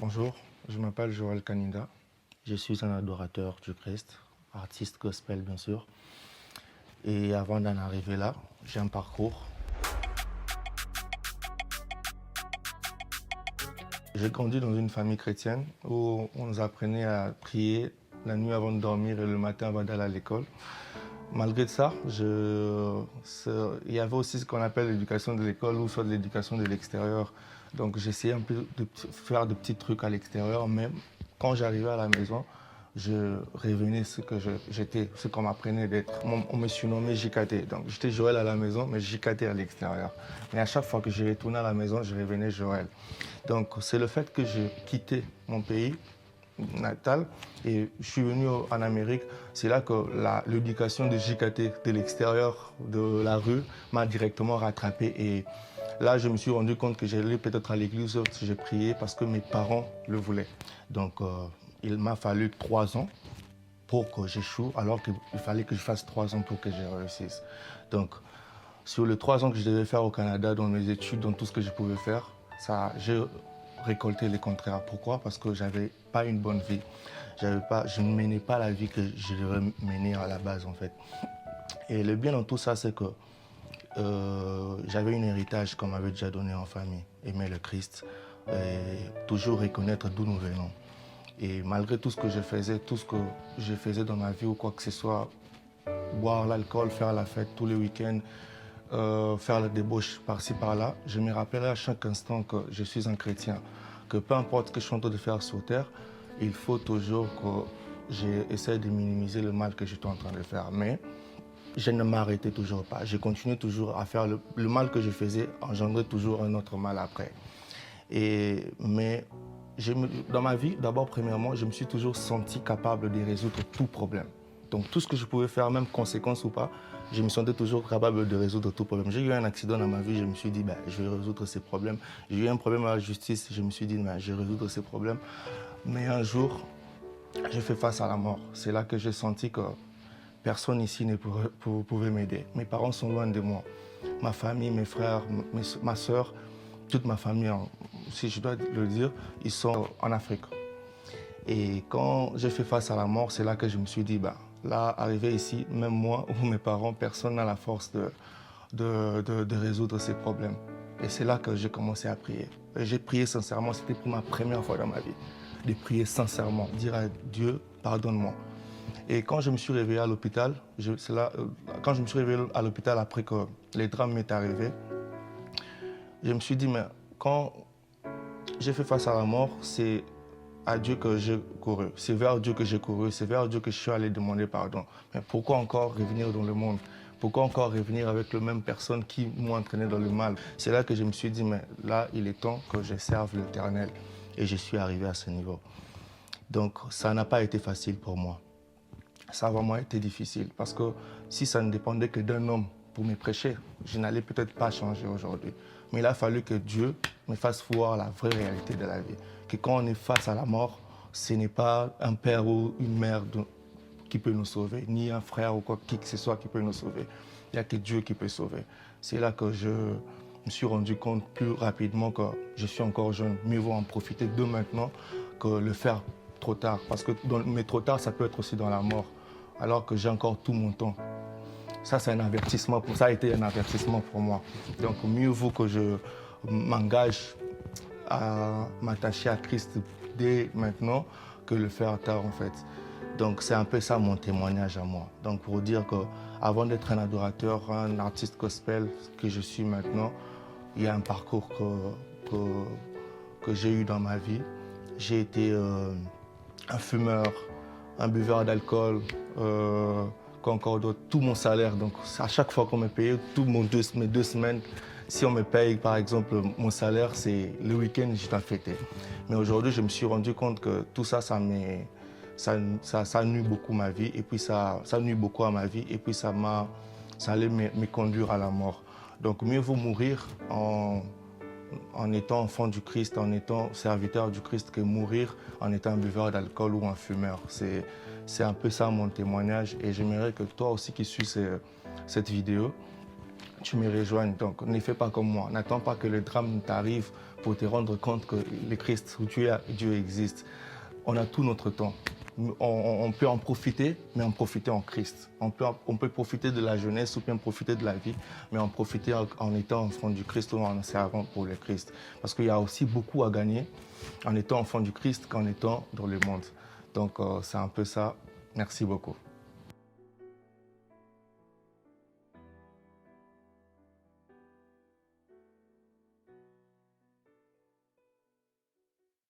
Bonjour, je m'appelle Joël Kanida. Je suis un adorateur du Christ, artiste gospel bien sûr. Et avant d'en arriver là, j'ai un parcours. J'ai grandi dans une famille chrétienne où on nous apprenait à prier la nuit avant de dormir et le matin avant d'aller à l'école. Malgré ça, il y avait aussi ce qu'on appelle l'éducation de l'école ou soit de l'éducation de l'extérieur. Donc j'essayais un peu de faire de petits trucs à l'extérieur, mais quand j'arrivais à la maison, je revenais ce que j'étais, ce qu'on m'apprenait d'être. On me surnommait JKT. Donc j'étais Joël à la maison, mais JKT à l'extérieur. Mais à chaque fois que je retournais à la maison, je revenais Joël. Donc c'est le fait que j'ai quitté mon pays natal et je suis venu en Amérique. C'est là que l'éducation de JKT de l'extérieur de la rue m'a directement rattrapé. Et là, je me suis rendu compte que j'allais peut-être à l'église si j'ai prié parce que mes parents le voulaient. Donc, il m'a fallu 3 ans pour que j'échoue, alors qu'il fallait que je fasse 3 ans pour que je réussisse. Donc, sur les 3 ans que je devais faire au Canada, dans mes études, dans tout ce que je pouvais faire, j'ai récolté les contraires. Pourquoi? Parce que je n'avais pas une bonne vie. Je ne menais pas la vie que je devais mener à la base, en fait. Et le bien dans tout ça, c'est que j'avais un héritage qu'on m'avait déjà donné en famille, aimer le Christ, et toujours reconnaître d'où nous venons. Et malgré tout ce que je faisais, tout ce que je faisais dans ma vie ou quoi que ce soit, boire l'alcool, faire la fête tous les week-ends, faire la débauche par-ci par-là, je me rappelais à chaque instant que je suis un chrétien, que peu importe ce que je suis en train de faire sur terre, il faut toujours que j'essaie de minimiser le mal que je suis en train de faire. Mais je ne m'arrêtais toujours pas. Je continuais toujours à faire le mal que je faisais, engendrait toujours un autre mal après. Mais dans ma vie, d'abord, premièrement, je me suis toujours senti capable de résoudre tout problème. Donc tout ce que je pouvais faire, même conséquence ou pas, je me sentais toujours capable de résoudre tout problème. J'ai eu un accident dans ma vie, je me suis dit, je vais résoudre ces problèmes. J'ai eu un problème à la justice, je me suis dit, je vais résoudre ces problèmes. Mais un jour, j'ai fait face à la mort. C'est là que j'ai senti que personne ici ne pouvait m'aider. Mes parents sont loin de moi. Ma famille, mes frères, ma soeur, toute ma famille, si je dois le dire, ils sont en Afrique. Et quand j'ai fait face à la mort, c'est là que je me suis dit, là, arrivé ici, même moi ou mes parents, personne n'a la force de résoudre ces problèmes. Et c'est là que j'ai commencé à prier. Et j'ai prié sincèrement, c'était pour ma première fois dans ma vie, de prier sincèrement, dire à Dieu, pardonne-moi. Et quand je me suis réveillé à l'hôpital, quand je me suis réveillé à l'hôpital après que les drames m'est arrivé, je me suis dit, mais quand j'ai fait face à la mort, c'est à Dieu que j'ai couru, c'est vers Dieu que j'ai couru, c'est vers Dieu que je suis allé demander pardon. Mais pourquoi encore revenir dans le monde? Pourquoi encore revenir avec les mêmes personnes qui m'ont entraîné dans le mal? C'est là que je me suis dit, mais là, il est temps que je serve l'Éternel. Et je suis arrivé à ce niveau. Donc, ça n'a pas été facile pour moi. Ça a vraiment été difficile parce que si ça ne dépendait que d'un homme pour me prêcher, je n'allais peut-être pas changer aujourd'hui. Mais il a fallu que Dieu me fasse voir la vraie réalité de la vie. Que quand on est face à la mort, ce n'est pas un père ou une mère qui peut nous sauver, ni un frère ou qui que ce soit qui peut nous sauver. Il n'y a que Dieu qui peut sauver. C'est là que je me suis rendu compte plus rapidement que je suis encore jeune. Mieux vaut en profiter de maintenant que le faire trop tard. Parce que mais trop tard, ça peut être aussi dans la mort, alors que j'ai encore tout mon temps. Ça, c'est un avertissement. Ça a été un avertissement pour moi. Donc, mieux vaut que je m'engage à m'attacher à Christ dès maintenant que le faire tard, en fait. Donc, c'est un peu ça mon témoignage à moi. Donc, pour dire qu'avant d'être un adorateur, un artiste gospel que je suis maintenant, il y a un parcours que j'ai eu dans ma vie. J'ai été un fumeur, un buveur d'alcool, qu'encore d'autres, tout mon salaire. Donc à chaque fois qu'on me payait, mes 2 semaines, si on me paye par exemple mon salaire, c'est le week-end, je dois fêter. Mais aujourd'hui, je me suis rendu compte que tout ça, ça nuit beaucoup ma vie, et puis ça nuit beaucoup à ma vie, et puis ça allait me conduire à la mort. Donc mieux vaut mourir en étant enfant du Christ, en étant serviteur du Christ, que mourir en étant un buveur d'alcool ou un fumeur. C'est un peu ça mon témoignage, et j'aimerais que toi aussi qui suis cette vidéo, tu me rejoignes. Donc, ne fais pas comme moi. N'attends pas que le drame t'arrive pour te rendre compte que le Christ, où tu es, Dieu existe. On a tout notre temps. On peut en profiter, mais en profiter en Christ. On peut profiter de la jeunesse ou bien profiter de la vie, mais en profiter en étant enfant du Christ ou en servant pour le Christ. Parce qu'il y a aussi beaucoup à gagner en étant enfant du Christ qu'en étant dans le monde. Donc, c'est un peu ça. Merci beaucoup.